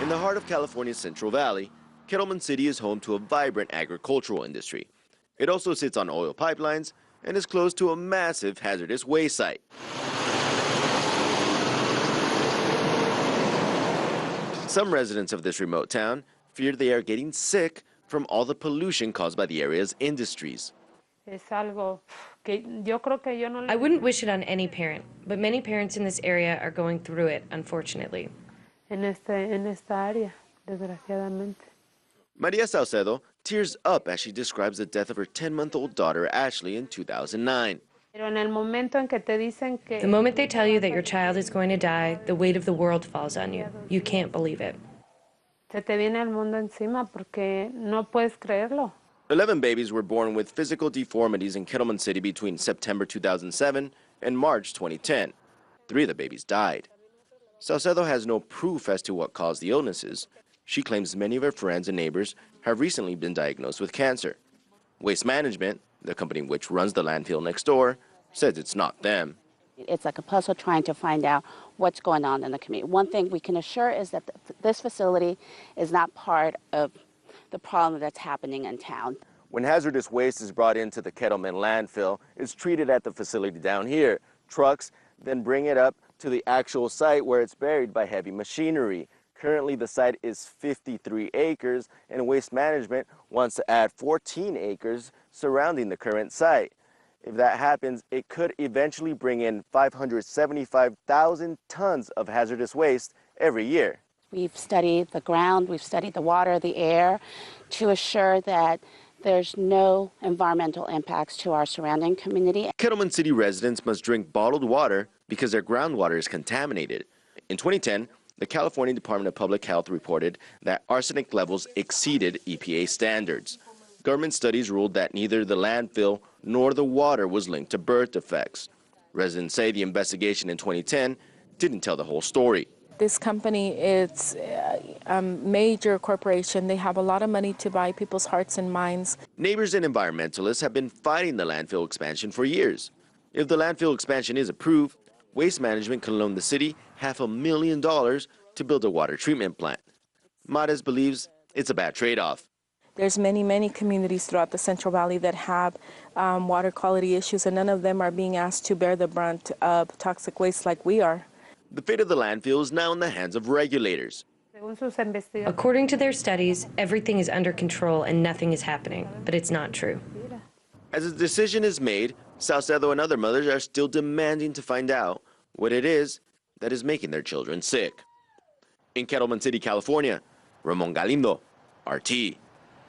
In the heart of California's Central Valley, Kettleman City is home to a vibrant agricultural industry. It also sits on oil pipelines and is close to a massive hazardous waste site. Some residents of this remote town fear they are getting sick from all the pollution caused by the area's industries. I wouldn't wish it on any parent, but many parents in this area are going through it, unfortunately. Maria Saucedo tears up as she describes the death of her 10-month-old daughter, Ashley, in 2009. The moment they tell you that your child is going to die, the weight of the world falls on you. You can't believe it. 11 babies were born with physical deformities in Kettleman City between September 2007 and March 2010. 3 of the babies died. Saucedo has no proof as to what caused the illnesses. She claims many of her friends and neighbors have recently been diagnosed with cancer. Waste Management, the company which runs the landfill next door, says it's not them. It's like a puzzle trying to find out what's going on in the community. One thing we can assure is that this facility is not part of the problem that's happening in town. When hazardous waste is brought into the Kettleman landfill, it's treated at the facility down here. Trucks then bring it up to the actual site where it's buried by heavy machinery. Currently, the site is 53 acres, and Waste Management wants to add 14 acres surrounding the current site. If that happens, it could eventually bring in 575,000 tons of hazardous waste every year. We've studied the ground, we've studied the water, the air, to assure that there's no environmental impacts to our surrounding community. Kettleman City residents must drink bottled water because their groundwater is contaminated. In 2010, the California Department of Public Health reported that arsenic levels exceeded EPA standards. Government studies ruled that neither the landfill nor the water was linked to birth defects. Residents say the investigation in 2010 didn't tell the whole story. This company is a major corporation. They have a lot of money to buy people's hearts and minds. Neighbors and environmentalists have been fighting the landfill expansion for years. If the landfill expansion is approved, Waste Management can loan the city $500,000 to build a water treatment plant. Mares believes it's a bad trade-off. There's many communities throughout the Central Valley that have water quality issues, and none of them are being asked to bear the brunt of toxic waste like we are. The fate of the landfill is now in the hands of regulators. According to their studies, everything is under control and nothing is happening, but it's not true. As a decision is made, Saucedo and other mothers are still demanding to find out what it is that is making their children sick. In Kettleman City, California, Ramon Galindo, RT.